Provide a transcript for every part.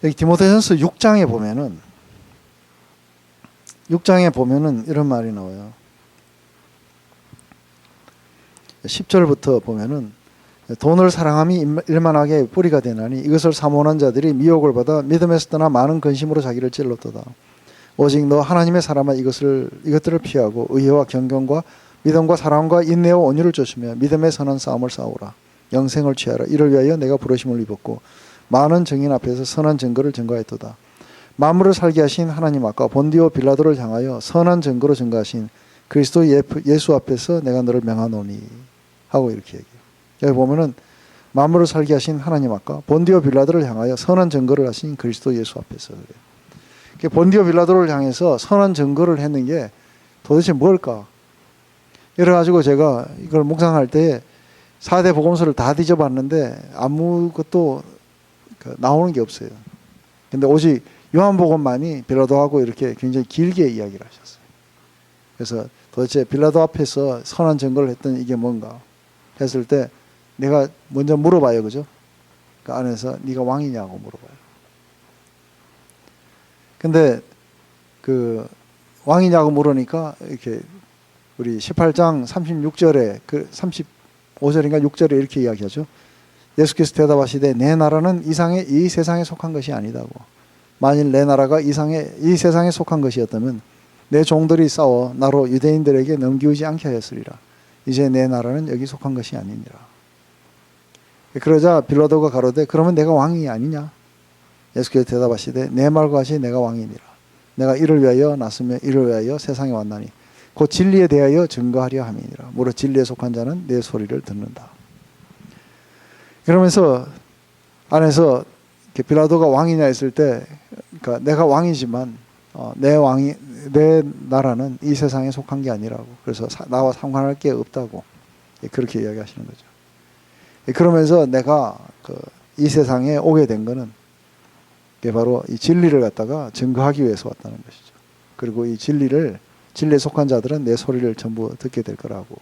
여기 디모데전서 6장에 보면은 이런 말이 나와요. 10절부터 보면은 돈을 사랑함이 일만하게 뿌리가 되나니 이것을 사모하는 자들이 미혹을 받아 믿음에서 떠나 많은 근심으로 자기를 찔렀도다. 오직 너 하나님의 사람아 이것들을 피하고 의회와 경건과 믿음과 사랑과 인내와 온유를 쫓으며 믿음의 선한 싸움을 싸우라. 영생을 취하라. 이를 위하여 내가 부르심을 입었고 많은 증인 앞에서 선한 증거를 증거하였도다. 만물을 살게 하신 하나님 앞과 본디오 빌라도를 향하여 선한 증거로 증거하신 그리스도 예수 앞에서 내가 너를 명하노니 하고 이렇게 얘기해요. 여기 보면은 만물을 살게 하신 하나님 앞과 본디오 빌라도를 향하여 선한 증거를 하신 그리스도 예수 앞에서 그래요. 본디오 빌라도를 향해서 선한 증거를 했는 게 도대체 뭘까? 이래가지고 제가 이걸 묵상할 때 4대 복음서를 다 뒤져봤는데 아무것도 나오는 게 없어요. 근데 오직 요한복음만이 빌라도하고 이렇게 굉장히 길게 이야기를 하셨어요. 그래서 도대체 빌라도 앞에서 선한 증거를 했던 이게 뭔가 했을 때 내가 먼저 물어봐요. 그죠? 그 안에서 네가 왕이냐고 물어봐요. 근데 그 왕이냐고 물으니까 이렇게 우리 18장 36절에 그 35절인가 6절에 이렇게 이야기하죠. 예수께서 대답하시되 내 나라는 이 세상에 속한 것이 아니다고. 만일 내 나라가 이 세상에 속한 것이었다면 내 종들이 싸워 나로 유대인들에게 넘기우지 않게 하였으리라. 이제 내 나라는 여기 속한 것이 아니니라. 그러자 빌라도가 가로되 그러면 내가 왕이 아니냐? 예수께서 대답하시되 내 말과 같이 내가 왕이니라. 내가 이를 위하여 났으며 이를 위하여 세상에 왔나니 곧 진리에 대하여 증거하려 함이니라. 무릇 진리에 속한 자는 내 소리를 듣는다. 그러면서 안에서 빌라도가 왕이냐 했을 때, 그러니까 내가 왕이지만 내 나라는 이 세상에 속한 게 아니라고. 그래서 나와 상관할 게 없다고 그렇게 이야기하시는 거죠. 그러면서 내가 이 세상에 오게 된 거는 바로 이 진리를 갖다가 증거하기 위해서 왔다는 것이죠. 그리고 이 진리에 속한 자들은 내 소리를 전부 듣게 될 거라고.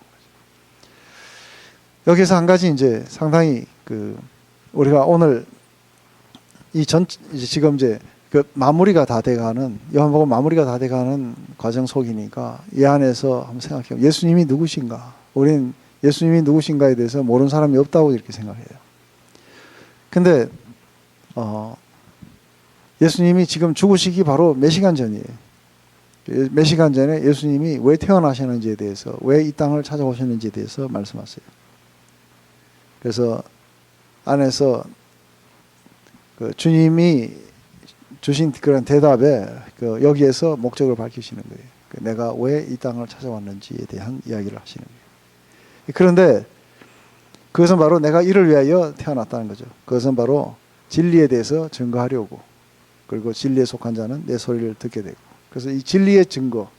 여기서 한 가지 이제 상당히 우리가 오늘 지금 이제 마무리가 다 돼가는 요한복음 마무리가 다 돼가는 과정 속이니까 이 안에서 한번 생각해요. 예수님이 누구신가? 우리는 예수님이 누구신가에 대해서 모르는 사람이 없다고 이렇게 생각해요. 근데 예수님이 지금 죽으시기 바로 몇 시간 전이에요. 몇 시간 전에 예수님이 왜 태어나셨는지에 대해서, 왜 이 땅을 찾아오셨는지에 대해서 말씀하세요. 그래서 안에서 주님이 주신 그런 대답에 여기에서 목적을 밝히시는 거예요. 내가 왜 이 땅을 찾아왔는지에 대한 이야기를 하시는 거예요. 그런데 그것은 바로 내가 이를 위하여 태어났다는 거죠. 그것은 바로 진리에 대해서 증거하려고, 그리고 진리에 속한 자는 내 소리를 듣게 되고, 그래서 이 진리의 증거,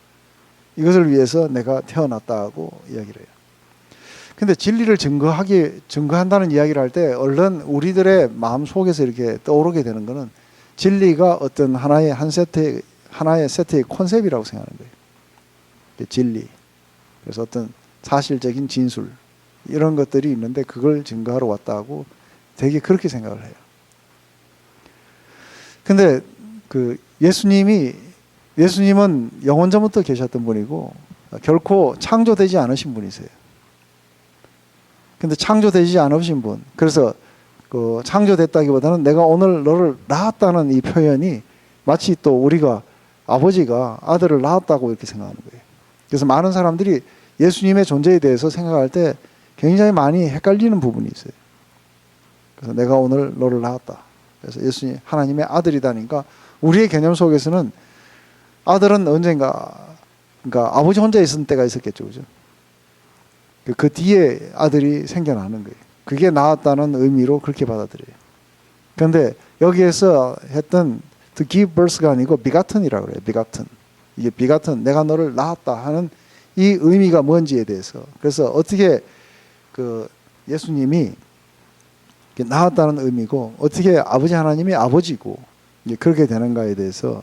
이것을 위해서 내가 태어났다고 이야기를 해요. 근데 진리를 증거한다는 이야기를 할 때 얼른 우리들의 마음 속에서 이렇게 떠오르게 되는 것은 진리가 어떤 하나의 세트의 콘셉트라고 생각하는 거예요. 진리. 그래서 어떤 사실적인 진술 이런 것들이 있는데 그걸 증거하러 왔다고 되게 그렇게 생각을 해요. 근데 예수님은 영원 전부터 계셨던 분이고 결코 창조되지 않으신 분이세요. 근데 창조되지 않으신 분, 그래서 창조됐다기보다는 내가 오늘 너를 낳았다는 이 표현이 마치 또 우리가 아버지가 아들을 낳았다고 이렇게 생각하는 거예요. 그래서 많은 사람들이 예수님의 존재에 대해서 생각할 때 굉장히 많이 헷갈리는 부분이 있어요. 그래서 내가 오늘 너를 낳았다. 그래서 예수님 하나님의 아들이다니까 우리의 개념 속에서는 아들은 언젠가, 그러니까 아버지 혼자 있을 때가 있었겠죠, 그죠? 그 뒤에 아들이 생겨나는 거예요. 그게 낳았다는 의미로 그렇게 받아들여요. 그런데 여기에서 했던 to give birth가 아니고 begatten이라고 그래요. begotten. 이게 begotten, 내가 너를 낳았다 하는 이 의미가 뭔지에 대해서. 그래서 어떻게 예수님이 낳았다는 의미고 어떻게 아버지 하나님이 아버지고 그렇게 되는가에 대해서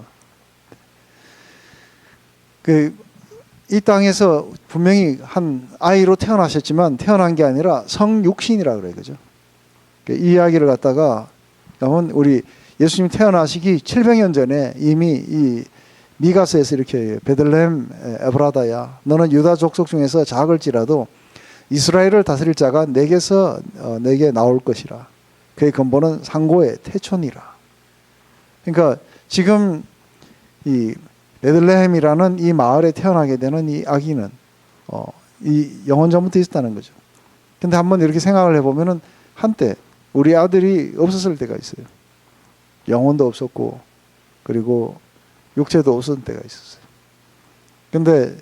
이 땅에서 분명히 한 아이로 태어나셨지만 태어난 게 아니라 성육신이라 그래요. 그죠? 이 이야기를 갖다가 그러면 우리 예수님 태어나시기 700년 전에 이미 이 미가서에서 이렇게 베들레헴 에브라다야 너는 유다 족속 중에서 작을지라도 이스라엘을 다스릴 자가 내게서 내게 나올 것이라. 그의 근본은 상고의 태촌이라. 그러니까 지금 이 베들레헴이라는 이 마을에 태어나게 되는 이 아기는 이 영원 전부터 있었다는 거죠. 근데 한번 이렇게 생각을 해보면은 한때 우리 아들이 없었을 때가 있어요. 영혼도 없었고 그리고 육체도 없었던 때가 있었어요. 근데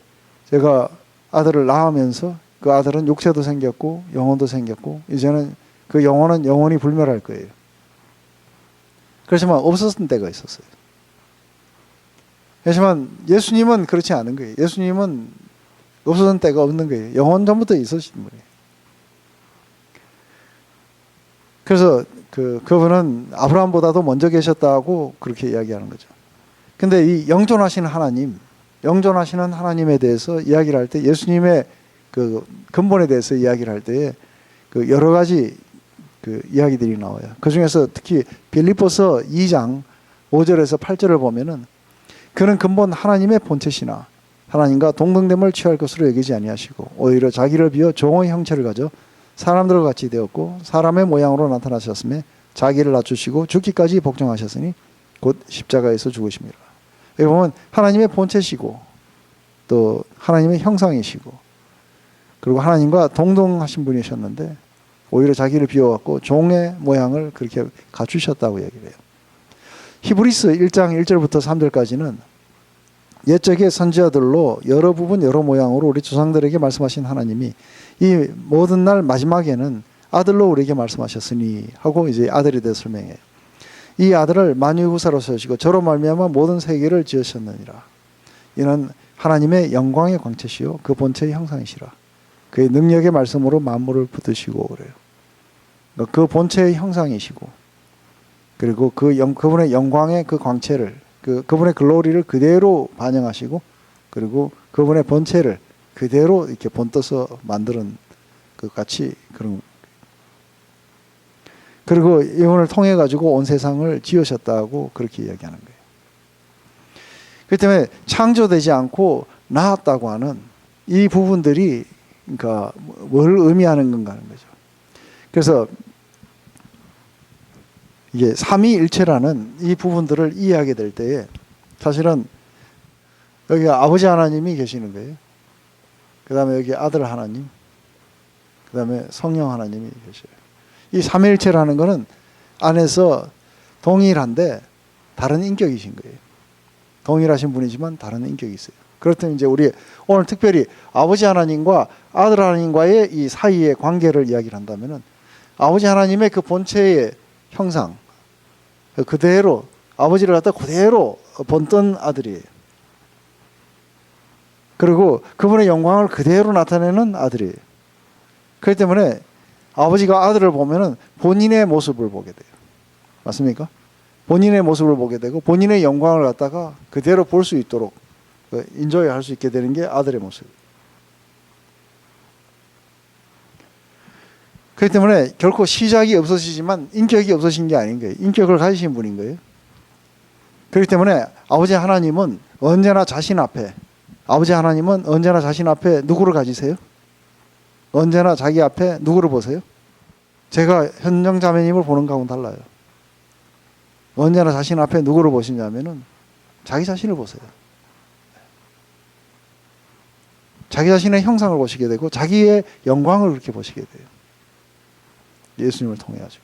제가 아들을 낳으면서 그 아들은 육체도 생겼고 영혼도 생겼고 이제는 그 영혼은 영원히 불멸할 거예요. 그렇지만 없었던 때가 있었어요. 하지만 예수님은 그렇지 않은 거예요. 예수님은 없었던 때가 없는 거예요. 영원 전부터 있으신 분이에요. 그래서 그분은 아브라함보다도 먼저 계셨다고 그렇게 이야기하는 거죠. 근데 이 영존하시는 하나님, 영존하시는 하나님에 대해서 이야기를 할 때 예수님의 그 근본에 대해서 이야기를 할 때에 그 여러 가지 그 이야기들이 나와요. 그 중에서 특히 빌립보서 2장 5절에서 8절을 보면은 그는 근본 하나님의 본체시나 하나님과 동등됨을 취할 것으로 여기지 아니하시고 오히려 자기를 비워 종의 형체를 가져 사람들과 같이 되었고 사람의 모양으로 나타나셨음에 자기를 낮추시고 죽기까지 복종하셨으니 곧 십자가에서 죽으심이라. 여기 보면 하나님의 본체시고 또 하나님의 형상이시고 그리고 하나님과 동등하신 분이셨는데 오히려 자기를 비워갖고 종의 모양을 그렇게 갖추셨다고 얘기를 해요. 히브리서 1장 1절부터 3절까지는 옛적의 선지자들로 여러 부분 여러 모양으로 우리 조상들에게 말씀하신 하나님이 이 모든 날 마지막에는 아들로 우리에게 말씀하셨으니 하고 이제 아들에 대해 설명해요. 이 아들을 만유의 후사로 세우시고 저로 말미암아 모든 세계를 지으셨느니라. 이는 하나님의 영광의 광채시요 그 본체의 형상이시라. 그의 능력의 말씀으로 만물을 붙드시고 그래요. 그 본체의 형상이시고 그리고 그분의 영광의 그 광채를 그분의 글로리를 그대로 반영하시고 그리고 그분의 본체를 그대로 이렇게 본떠서 만드는 그 같이 그런 그리고 이분을 통해 가지고 온 세상을 지으셨다고 그렇게 이야기하는 거예요. 그렇기 때문에 창조되지 않고 나았다고 하는 이 부분들이 그러니까 뭘 의미하는 건가 하는 거죠. 그래서 이게 삼위일체라는 이 부분들을 이해하게 될 때에 사실은 여기 아버지 하나님이 계시는 거예요. 그 다음에 여기 아들 하나님, 그 다음에 성령 하나님이 계셔요. 이 삼위일체라는 거는 안에서 동일한데 다른 인격이신 거예요. 동일하신 분이지만 다른 인격이 있어요. 그렇다면 이제 우리 오늘 특별히 아버지 하나님과 아들 하나님과의 이 사이의 관계를 이야기를 한다면은 아버지 하나님의 그 본체의 형상 그대로 아버지를 갖다 그대로 본뜬 아들이에요. 그리고 그분의 영광을 그대로 나타내는 아들이에요. 그렇기 때문에 아버지가 아들을 보면은 본인의 모습을 보게 돼요. 맞습니까? 본인의 모습을 보게 되고 본인의 영광을 갖다가 그대로 볼 수 있도록 인조해 할 수 있게 되는 게 아들의 모습이에요. 그렇기 때문에 결코 시작이 없어지지만 인격이 없어진 게 아닌 거예요. 인격을 가지신 분인 거예요. 그렇기 때문에 아버지 하나님은 언제나 자신 앞에 누구를 가지세요? 언제나 자기 앞에 누구를 보세요? 제가 현정 자매님을 보는 거하고는 달라요. 언제나 자신 앞에 누구를 보시냐면은 자기 자신을 보세요. 자기 자신의 형상을 보시게 되고 자기의 영광을 그렇게 보시게 돼요. 예수님을 통해 가지고.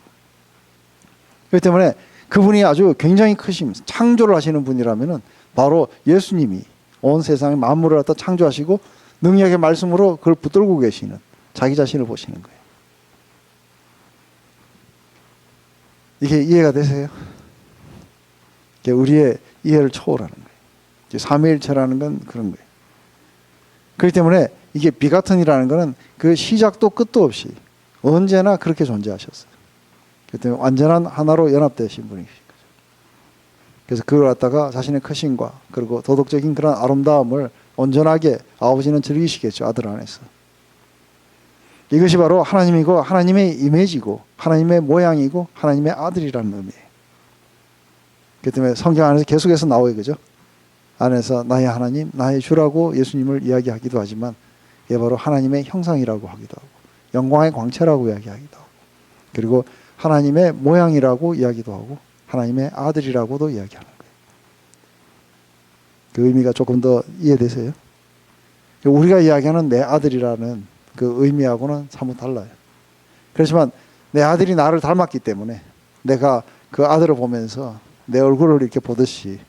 그렇기 때문에 그분이 아주 굉장히 크심, 창조를 하시는 분이라면은 바로 예수님이 온 세상의 만물을 갖다 창조하시고 능력의 말씀으로 그걸 붙들고 계시는 자기 자신을 보시는 거예요. 이게 이해가 되세요? 이게 우리의 이해를 초월하는 거예요. 삼위일체라는 건 그런 거예요. 그렇기 때문에 이게 비가튼이라는 것은 그 시작도 끝도 없이 언제나 그렇게 존재하셨어요. 그렇기 때문에 완전한 하나로 연합되신 분이신 거죠. 그래서 그걸 갖다가 자신의 크심과 그리고 도덕적인 그런 아름다움을 온전하게 아버지는 즐기시겠죠. 아들 안에서. 이것이 바로 하나님이고 하나님의 이미지고 하나님의 모양이고 하나님의 아들이라는 의미예요. 그 때문에 성경 안에서 계속해서 나와요. 그죠? 안에서 나의 하나님, 나의 주라고 예수님을 이야기하기도 하지만 이게 바로 하나님의 형상이라고 하기도 하고 영광의 광채라고 이야기하기도 하고 그리고 하나님의 모양이라고 이야기도 하고 하나님의 아들이라고도 이야기하는 거예요. 그 의미가 조금 더 이해되세요? 우리가 이야기하는 내 아들이라는 그 의미하고는 사뭇 달라요. 그렇지만 내 아들이 나를 닮았기 때문에 내가 그 아들을 보면서 내 얼굴을 이렇게 보듯이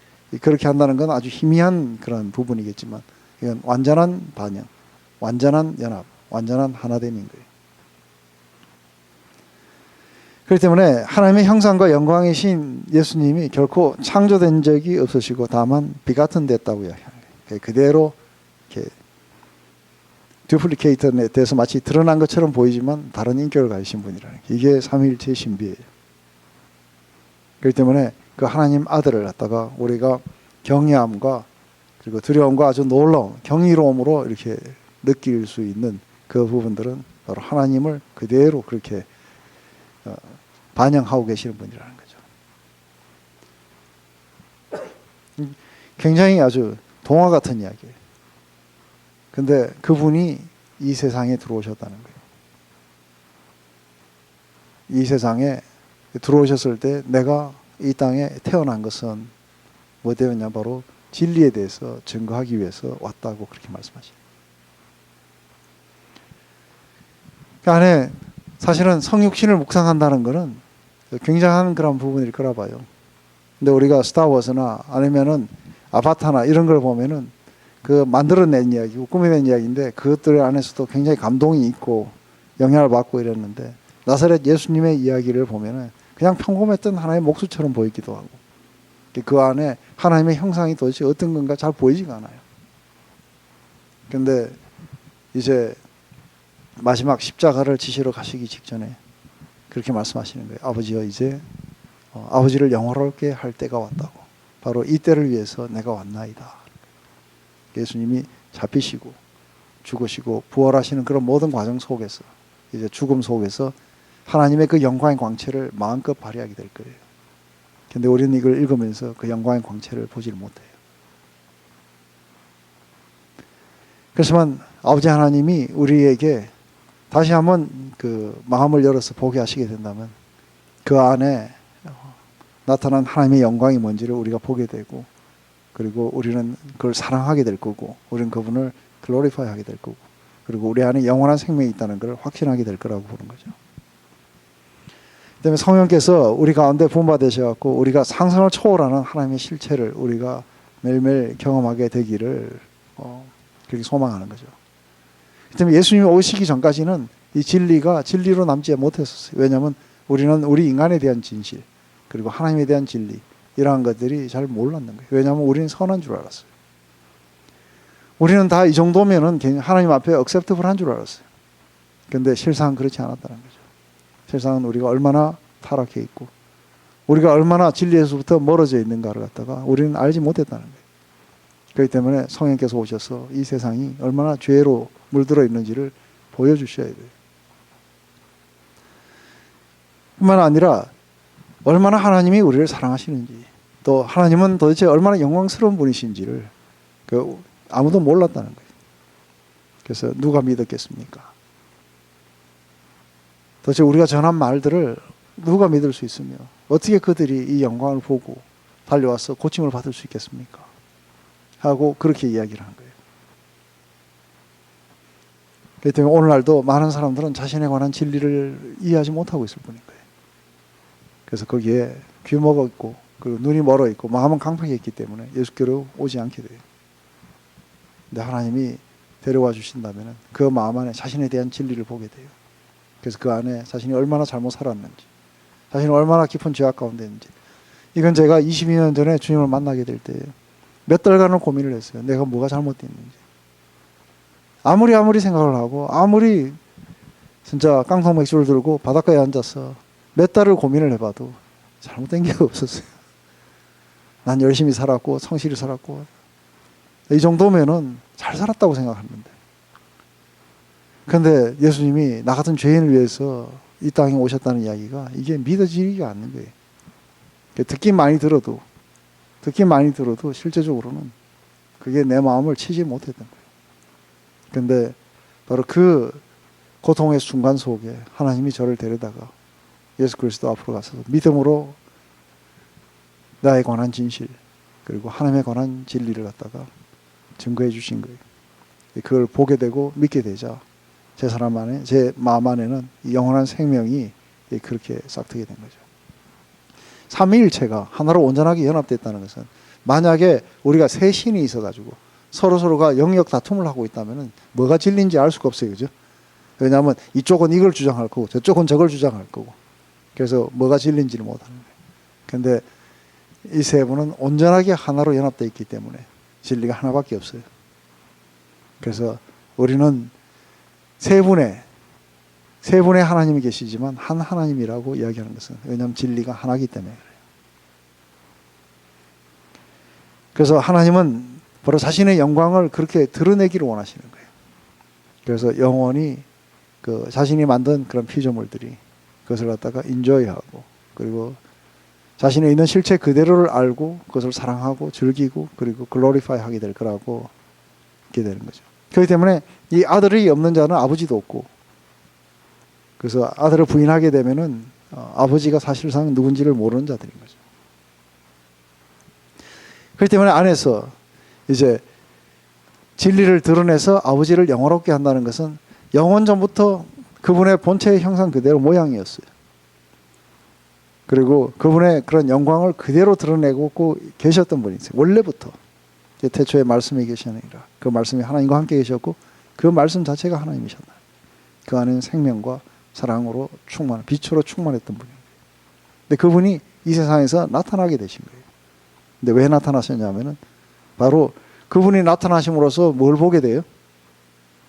그렇게 한다는 건 아주 희미한 그런 부분이겠지만 이건 완전한 반영, 완전한 연합, 완전한 하나됨인 거예요. 그렇기 때문에 하나님의 형상과 영광이신 예수님이 결코 창조된 적이 없으시고 다만 비같은 됐다고 이야기하는 거예요. 그대로 이렇게 듀플리케이터에 대해서 마치 드러난 것처럼 보이지만 다른 인격을 가지신 분이라는 게 이게 삼위일체의 신비예요. 그렇기 때문에 그 하나님 아들을 갖다가 우리가 경외함과 그리고 두려움과 아주 놀라운 경이로움으로 이렇게 느낄 수 있는 그 부분들은 바로 하나님을 그대로 그렇게 반영하고 계시는 분이라는 거죠. 굉장히 아주 동화 같은 이야기예요. 근데 그분이 이 세상에 들어오셨다는 거예요. 이 세상에 들어오셨을 때 내가 이 땅에 태어난 것은 뭐 되었냐 바로 진리에 대해서 증거하기 위해서 왔다고 그렇게 말씀하시죠. 그 안에 사실은 성육신을 묵상한다는 것은 굉장한 그런 부분일 거라 봐요. 근데 우리가 스타워즈나 아니면은 아바타나 이런 걸 보면은 그 만들어낸 이야기고 꾸며낸 이야기인데 그것들 안에서도 굉장히 감동이 있고 영향을 받고 이랬는데 나사렛 예수님의 이야기를 보면은 그냥 평범했던 하나의 목수처럼 보이기도 하고 그 안에 하나님의 형상이 도대체 어떤 건가 잘 보이지가 않아요. 그런데 이제 마지막 십자가를 지시러 가시기 직전에 그렇게 말씀하시는 거예요. 아버지여 이제 아버지를 영화롭게 할 때가 왔다고. 바로 이 때를 위해서 내가 왔나이다. 예수님이 잡히시고 죽으시고 부활하시는 그런 모든 과정 속에서 이제 죽음 속에서 하나님의 그 영광의 광채를 마음껏 발휘하게 될 거예요. 근데 우리는 이걸 읽으면서 그 영광의 광채를 보지를 못해요. 그렇지만 아버지 하나님이 우리에게 다시 한번 그 마음을 열어서 보게 하시게 된다면 그 안에 나타난 하나님의 영광이 뭔지를 우리가 보게 되고 그리고 우리는 그걸 사랑하게 될 거고 우리는 그분을 글로리파이 하게 될 거고 그리고 우리 안에 영원한 생명이 있다는 걸 확신하게 될 거라고 보는 거죠. 그다음에 성령께서 우리 가운데 부음받으셔서 우리가 상상을 초월하는 하나님의 실체를 우리가 매일매일 경험하게 되기를 그렇게 소망하는 거죠. 그다음에 예수님이 오시기 전까지는 이 진리가 진리로 남지 못했었어요. 왜냐하면 우리는 우리 인간에 대한 진실 그리고 하나님에 대한 진리 이러한 것들이 잘 몰랐는 거예요. 왜냐하면 우리는 선한 줄 알았어요. 우리는 다 이 정도면은 하나님 앞에 억셉터블한 줄 알았어요. 그런데 실상은 그렇지 않았다는 거죠. 실상은 우리가 얼마나 타락해 있고 우리가 얼마나 진리에서부터 멀어져 있는가를 갖다가 우리는 알지 못했다는 거예요. 그렇기 때문에 성령께서 오셔서 이 세상이 얼마나 죄로 물들어 있는지를 보여주셔야 돼요. 뿐만 아니라 얼마나 하나님이 우리를 사랑하시는지 또 하나님은 도대체 얼마나 영광스러운 분이신지를 아무도 몰랐다는 거예요. 그래서 누가 믿었겠습니까? 도대체 우리가 전한 말들을 누가 믿을 수 있으며 어떻게 그들이 이 영광을 보고 달려와서 고침을 받을 수 있겠습니까? 하고 그렇게 이야기를 한 거예요. 그렇기 때문에 오늘날도 많은 사람들은 자신에 관한 진리를 이해하지 못하고 있을 뿐인 거예요. 그래서 거기에 귀 먹어 있고 그리고 눈이 멀어 있고 마음은 강팍해 있기 때문에 예수께로 오지 않게 돼요. 근데 하나님이 데려와 주신다면 그 마음 안에 자신에 대한 진리를 보게 돼요. 그래서 그 안에 자신이 얼마나 잘못 살았는지 자신이 얼마나 깊은 죄악 가운데 있는지 이건 제가 22년 전에 주님을 만나게 될 때 몇 달간을 고민을 했어요. 내가 뭐가 잘못됐는지 아무리 생각을 하고 아무리 진짜 깡통 맥주를 들고 바닷가에 앉아서 몇 달을 고민을 해봐도 잘못된 게 없었어요. 난 열심히 살았고 성실히 살았고 이 정도면은 잘 살았다고 생각하는데 그런데 예수님이 나 같은 죄인을 위해서 이 땅에 오셨다는 이야기가 이게 믿어지지가 않는 거예요. 듣긴 많이 들어도 듣기 많이 들어도 실제적으로는 그게 내 마음을 치지 못했던 거예요. 근데 바로 그 고통의 순간 속에 하나님이 저를 데려다가 예수 그리스도 앞으로 가서 믿음으로 나에 관한 진실 그리고 하나님에 관한 진리를 갖다가 증거해 주신 거예요. 그걸 보게 되고 믿게 되자 제 사람 안에, 제 마음 안에는 영원한 생명이 그렇게 싹트게 된 거죠. 삼위일체가 하나로 온전하게 연합됐다는 것은 만약에 우리가 세 신이 있어가지고 서로가 영역 다툼을 하고 있다면 뭐가 진리인지 알 수가 없어요. 그죠? 왜냐하면 이쪽은 이걸 주장할 거고 저쪽은 저걸 주장할 거고 그래서 뭐가 진리인지를 못하는 거예요. 그런데 이 세 분은 온전하게 하나로 연합되어 있기 때문에 진리가 하나밖에 없어요. 그래서 우리는 세 분의 하나님이 계시지만 한 하나님이라고 이야기하는 것은 왜냐하면 진리가 하나이기 때문에 그래요. 그래서 하나님은 바로 자신의 영광을 그렇게 드러내기를 원하시는 거예요. 그래서 영원히 그 자신이 만든 그런 피조물들이 그것을 갖다가 인조이하고 그리고 자신의 있는 실체 그대로를 알고 그것을 사랑하고 즐기고 그리고 글로리파이 하게 될 거라고 있게 되는 거죠. 그렇기 때문에 이 아들이 없는 자는 아버지도 없고 그래서 아들을 부인하게 되면은 아버지가 사실상 누군지를 모르는 자들인 거죠. 그렇기 때문에 안에서 이제 진리를 드러내서 아버지를 영화롭게 한다는 것은 영원 전부터 그분의 본체의 형상 그대로 모양이었어요. 그리고 그분의 그런 영광을 그대로 드러내고 계셨던 분이 있어요. 원래부터 태초에 말씀이 계시느니라. 그 말씀이 하나님과 함께 계셨고 그 말씀 자체가 하나님이셨나. 그 안에는 생명과 사랑으로 빛으로 충만했던 분이에요. 근데 그분이 이 세상에서 나타나게 되신 거예요. 근데 왜 나타나셨냐면은 바로 그분이 나타나심으로써 뭘 보게 돼요?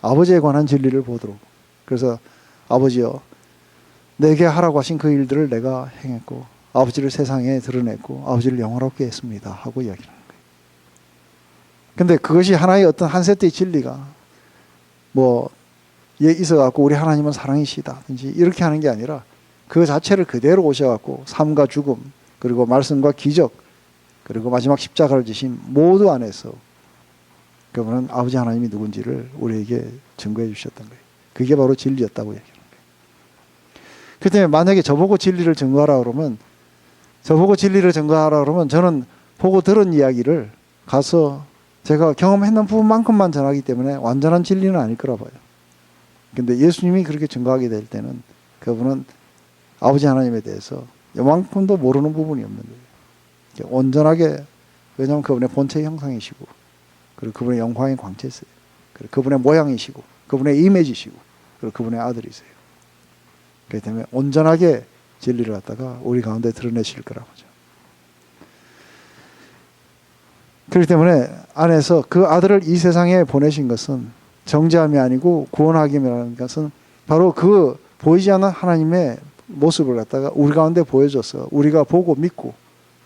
아버지에 관한 진리를 보도록. 그래서 아버지여 내게 하라고 하신 그 일들을 내가 행했고 아버지를 세상에 드러냈고 아버지를 영화롭게 했습니다 하고 이야기하는 거예요. 근데 그것이 하나의 어떤 한 세트의 진리가 뭐 있어갖고 우리 하나님은 사랑이시다든지 이렇게 하는 게 아니라 그 자체를 그대로 오셔갖고 삶과 죽음 그리고 말씀과 기적 그리고 마지막 십자가를 지신 모두 안에서 그분은 아버지 하나님이 누군지를 우리에게 증거해 주셨던 거예요. 그게 바로 진리였다고 얘기하는 거예요. 그렇기 때문에 만약에 저보고 진리를 증거하라 그러면 저는 보고 들은 이야기를 가서 제가 경험했는 부분만큼만 전하기 때문에 완전한 진리는 아닐 거라 봐요. 근데 예수님이 그렇게 증거하게 될 때는 그분은 아버지 하나님에 대해서 요만큼도 모르는 부분이 없는 거예요. 온전하게, 왜냐하면 그분의 본체 형상이시고 그리고 그분의 영광의 광채세요. 그리고 그분의 모양이시고 그분의 이미지시고 그리고 그분의 아들이세요. 그렇기 때문에 온전하게 진리를 갖다가 우리 가운데 드러내실 거라고 하죠. 그렇기 때문에 안에서 그 아들을 이 세상에 보내신 것은 정죄함이 아니고 구원하기라는 것은 바로 그 보이지 않는 하나님의 모습을 갖다가 우리 가운데 보여줘서 우리가 보고 믿고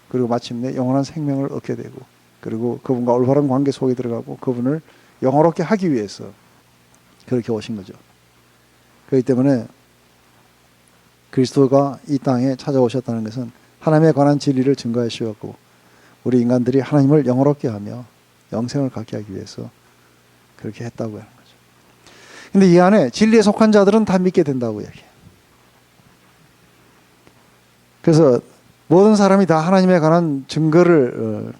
그리고 마침내 영원한 생명을 얻게 되고 그리고 그분과 올바른 관계 속에 들어가고 그분을 영화롭게 하기 위해서 그렇게 오신 거죠. 그렇기 때문에 그리스도가 이 땅에 찾아오셨다는 것은 하나님에 관한 진리를 증거해 주셨고 우리 인간들이 하나님을 영화롭게 하며 영생을 갖게 하기 위해서 그렇게 했다고 하는 거죠. 근데 이 안에 진리에 속한 자들은 다 믿게 된다고 얘기해요. 그래서 모든 사람이 다 하나님에 관한 증거를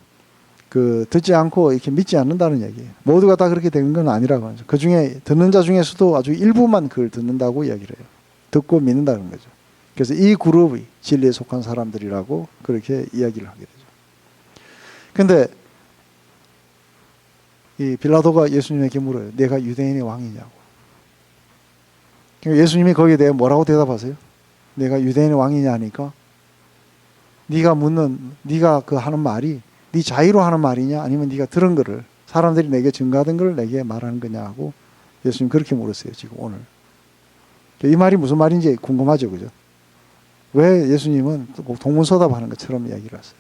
듣지 않고 이렇게 믿지 않는다는 얘기예요. 모두가 다 그렇게 되는 건 아니라고 하죠. 그 중에 듣는 자 중에서도 아주 일부만 그걸 듣는다고 이야기를 해요. 듣고 믿는다는 거죠. 그래서 이 그룹이 진리에 속한 사람들이라고 그렇게 이야기를 하게 되죠. 근데 이 빌라도가 예수님에게 물어요. 내가 유대인의 왕이냐고. 예수님이 거기에 대해 뭐라고 대답하세요? 내가 유대인의 왕이냐 하니까 네가 그 하는 말이 네 자의로 하는 말이냐 아니면 네가 들은 거를 사람들이 내게 증거하던 걸 내게 말하는 거냐 하고 예수님 그렇게 물었어요. 지금 오늘 이 말이 무슨 말인지 궁금하죠, 그죠? 왜 예수님은 동문서답하는 것처럼 이야기를 하세요?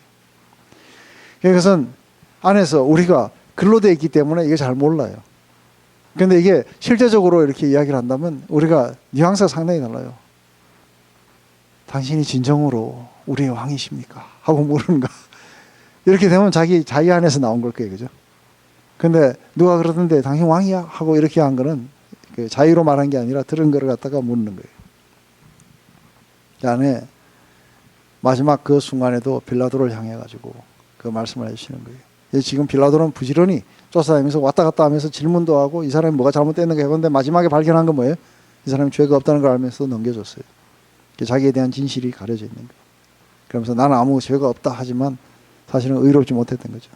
그것은 안에서 우리가 글로 되어 있기 때문에 이게 잘 몰라요. 그런데 이게 실제적으로 이렇게 이야기를 한다면 우리가 뉘앙스가 상당히 달라요. 당신이 진정으로 우리의 왕이십니까? 하고 물은가? 이렇게 되면 자기 안에서 나온 걸 거예요. 그죠? 근데 누가 그러던데 당신 왕이야? 하고 이렇게 한 거는 그 자의로 말한 게 아니라 들은 거를 갖다가 묻는 거예요. 그 안에 마지막 그 순간에도 빌라도를 향해 가지고 그 말씀을 해주시는 거예요. 지금 빌라도는 부지런히 쫓아다니면서 왔다 갔다 하면서 질문도 하고 이 사람이 뭐가 잘못됐는가 해봤는데 마지막에 발견한 건 뭐예요? 이 사람이 죄가 없다는 걸 알면서 넘겨줬어요. 자기에 대한 진실이 가려져 있는 거예요. 그러면서 나는 아무 죄가 없다 하지만 사실은 의롭지 못했던 거죠.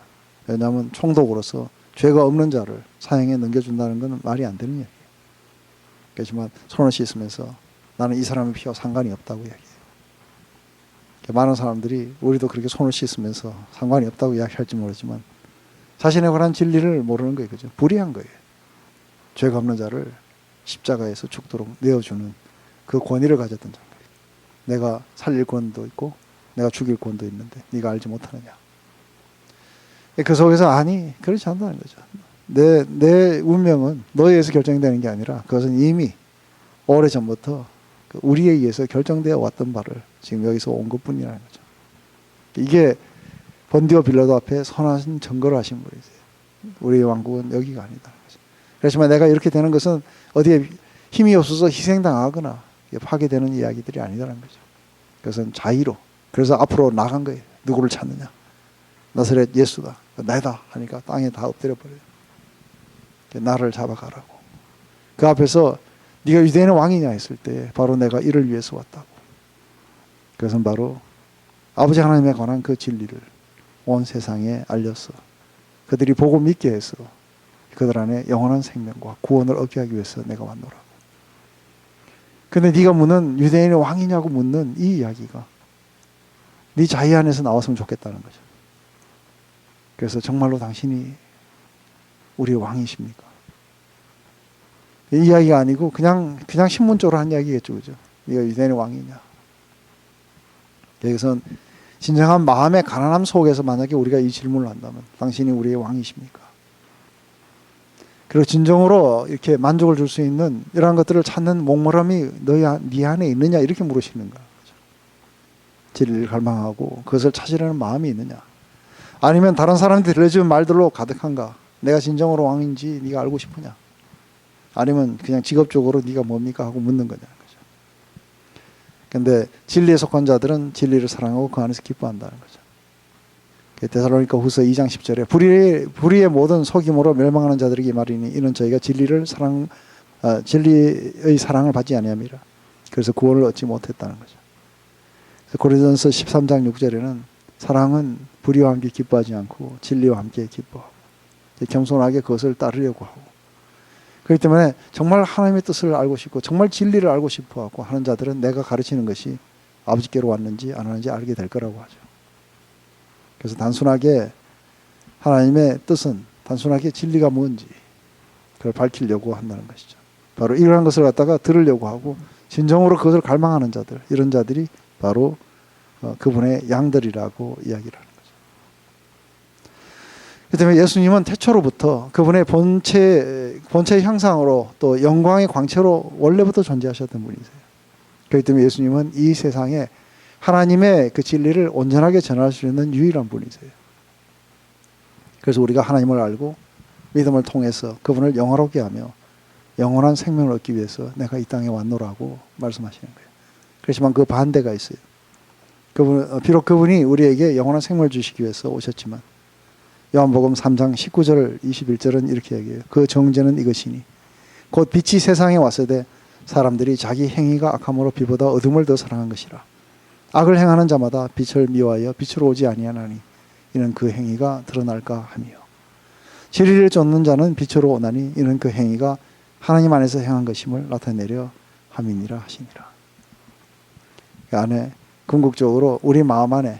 왜냐하면 총독으로서 죄가 없는 자를 사형에 넘겨준다는 건 말이 안 되는 얘기예요. 그렇지만 손을 씻으면서 나는 이 사람의 피와 상관이 없다고 이야기해요. 많은 사람들이 우리도 그렇게 손을 씻으면서 상관이 없다고 이야기할지 모르지만 자신에 관한 진리를 모르는 거예요. 그죠? 불의한 거예요. 죄가 없는 자를 십자가에서 죽도록 내어주는 그 권위를 가졌던 자예요. 내가 살릴 권도 있고 내가 죽일 권도 있는데 네가 알지 못하느냐. 그 속에서 아니 그렇지 않다는 거죠. 내 운명은 너에 의해서 결정되는 게 아니라 그것은 이미 오래전부터 우리에 의해서 결정되어 왔던 바를 지금 여기서 온 것뿐이라는 거죠. 이게 번디오 빌라도 앞에 선하신 증거를 하신 분이세요. 우리의 왕국은 여기가 아니다는 거죠. 그렇지만 내가 이렇게 되는 것은 어디에 힘이 없어서 희생당하거나 파괴되는 이야기들이 아니다는 거죠. 그것은 자의로. 그래서 앞으로 나간 거예요. 누구를 찾느냐. 나사렛 예수다. 나다 하니까 땅에 다 엎드려 버려요. 나를 잡아가라고. 그 앞에서 네가 유대인의 왕이냐 했을 때 바로 내가 이를 위해서 왔다고. 그것은 바로 아버지 하나님에 관한 그 진리를 온 세상에 알려서 그들이 보고 믿게 해서 그들 안에 영원한 생명과 구원을 얻게 하기 위해서 내가 왔노라고. 근데 네가 묻는 유대인의 왕이냐고 묻는 이 이야기가 네 자의 안에서 나왔으면 좋겠다는 거죠. 그래서 정말로 당신이 우리의 왕이십니까? 이 이야기가 아니고 그냥 신문적으로 한 이야기겠죠. 그죠? 네가 유대인의 왕이냐. 여기서는 진정한 마음의 가난함 속에서 만약에 우리가 이 질문을 한다면 당신이 우리의 왕이십니까? 그리고 진정으로 이렇게 만족을 줄 수 있는 이러한 것들을 찾는 목마름이 네 안에 있느냐 이렇게 물으시는 거죠. 진리를 갈망하고 그것을 찾으려는 마음이 있느냐. 아니면 다른 사람들이 들려주는 말들로 가득한가. 내가 진정으로 왕인지 네가 알고 싶으냐. 아니면 그냥 직업적으로 네가 뭡니까 하고 묻는 거냐는 거죠. 그런데 진리에 속한 자들은 진리를 사랑하고 그 안에서 기뻐한다는 거죠. 데살로니가 후서 2장 10절에 불의의 모든 속임으로 멸망하는 자들에게 말이니 이는 저희가 진리의 사랑을 받지 아니함이라. 그래서 구원을 얻지 못했다는 거죠. 고린도전서 13장 6절에는 사랑은 불의와 함께 기뻐하지 않고 진리와 함께 기뻐하고 겸손하게 그것을 따르려고 하고 그렇기 때문에 정말 하나님의 뜻을 알고 싶고 정말 진리를 알고 싶어하고 하는 자들은 내가 가르치는 것이 아버지께로 왔는지 안 왔는지 알게 될 거라고 하죠. 그래서 단순하게 하나님의 뜻은 단순하게 진리가 뭔지 그걸 밝히려고 한다는 것이죠. 바로 이러한 것을 갖다가 들으려고 하고 진정으로 그것을 갈망하는 자들 이런 자들이 바로 그분의 양들이라고 이야기를 하는 거죠. 그렇기 때문에 예수님은 태초로부터 그분의 본체의 형상으로 또 영광의 광채로 원래부터 존재하셨던 분이세요. 그렇기 때문에 예수님은 이 세상에 하나님의 그 진리를 온전하게 전할 수 있는 유일한 분이세요. 그래서 우리가 하나님을 알고 믿음을 통해서 그분을 영화롭게 하며 영원한 생명을 얻기 위해서 내가 이 땅에 왔노라고 말씀하시는 거예요. 그렇지만 그 반대가 있어요. 비록 그분이 우리에게 영원한 생명을 주시기 위해서 오셨지만 요한복음 3장 19절 21절은 이렇게 얘기해요. 그 정죄는 이것이니 곧 빛이 세상에 왔을 때 사람들이 자기 행위가 악함으로 빛보다 어둠을 더 사랑한 것이라. 악을 행하는 자마다 빛을 미워하여 빛으로 오지 아니하나니 이는 그 행위가 드러날까 함이요. 진리를 쫓는 자는 빛으로 오나니 이는 그 행위가 하나님 안에서 행한 것임을 나타내려 함이니라 하시니라. 그 안에 궁극적으로 우리 마음 안에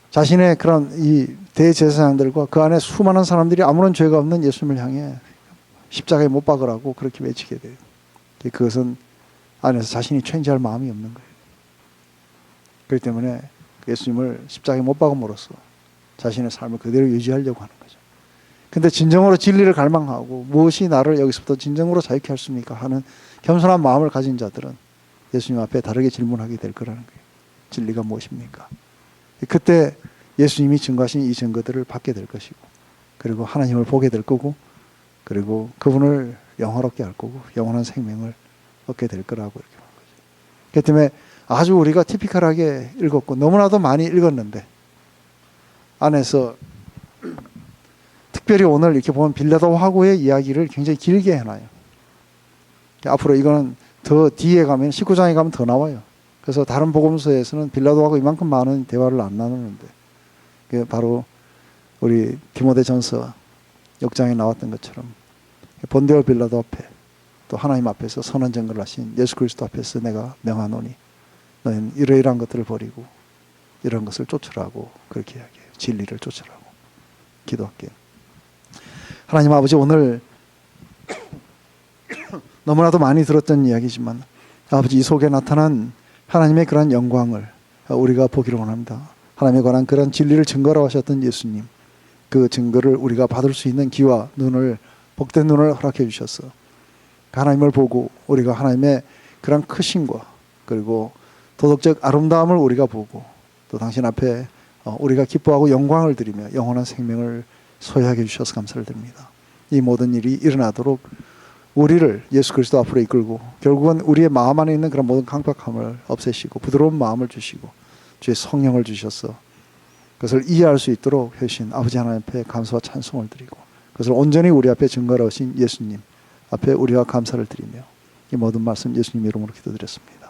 자신의 그런 이 대제사장들과 그 안에 수많은 사람들이 아무런 죄가 없는 예수님을 향해 십자가에 못 박으라고 그렇게 외치게 돼요. 그것은 안에서 자신이 체인지할 마음이 없는 거예요. 그렇기 때문에 예수님을 십자가에 못 박음으로써 자신의 삶을 그대로 유지하려고 하는 거죠. 근데 진정으로 진리를 갈망하고 무엇이 나를 여기서부터 진정으로 자유케 할 수 있습니까 하는 겸손한 마음을 가진 자들은 예수님 앞에 다르게 질문하게 될 거라는 거예요. 진리가 무엇입니까? 그때 예수님이 증거하신 이 증거들을 받게 될 것이고, 그리고 하나님을 보게 될 거고, 그리고 그분을 영화롭게 할 거고 영원한 생명을 얻게 될 거라고 이렇게 말하는 거죠. 그렇기 때문에 아주 우리가 티피컬하게 읽었고 너무나도 많이 읽었는데 안에서 특별히 오늘 이렇게 보면 빌라도 화구의 이야기를 굉장히 길게 해놔요. 앞으로 이거는 더 뒤에 가면 19장에 가면 더 나와요. 그래서 다른 복음서에서는 빌라도하고 이만큼 많은 대화를 안 나누는데 그게 바로 우리 디모데전서 6장에 나왔던 것처럼 본데오 빌라도 앞에 또 하나님 앞에서 선한 증거를 하신 예수 그리스도 앞에서 내가 명하노니 너희는 이러이러한 것들을 버리고 이런 것을 쫓으라고 그렇게 이야기해요. 진리를 쫓으라고. 기도할게요. 하나님 아버지, 오늘 너무나도 많이 들었던 이야기지만 아버지, 이 속에 나타난 하나님의 그런 영광을 우리가 보기를 원합니다. 하나님에 관한 그런 진리를 증거로 하셨던 예수님, 그 증거를 우리가 받을 수 있는 귀와 눈을, 복된 눈을 허락해 주셔서 하나님을 보고 우리가 하나님의 그런 크심과 그리고 도덕적 아름다움을 우리가 보고 또 당신 앞에 우리가 기뻐하고 영광을 드리며 영원한 생명을 소유하게 해주셔서 감사를 드립니다. 이 모든 일이 일어나도록 우리를 예수 그리스도 앞으로 이끌고 결국은 우리의 마음 안에 있는 그런 모든 강팍함을 없애시고 부드러운 마음을 주시고 주의 성령을 주셔서 그것을 이해할 수 있도록 해주신 아버지 하나님 앞에 감사와 찬송을 드리고 그것을 온전히 우리 앞에 증거하신 예수님 앞에 우리가 감사를 드리며 이 모든 말씀 예수님 이름으로 기도드렸습니다.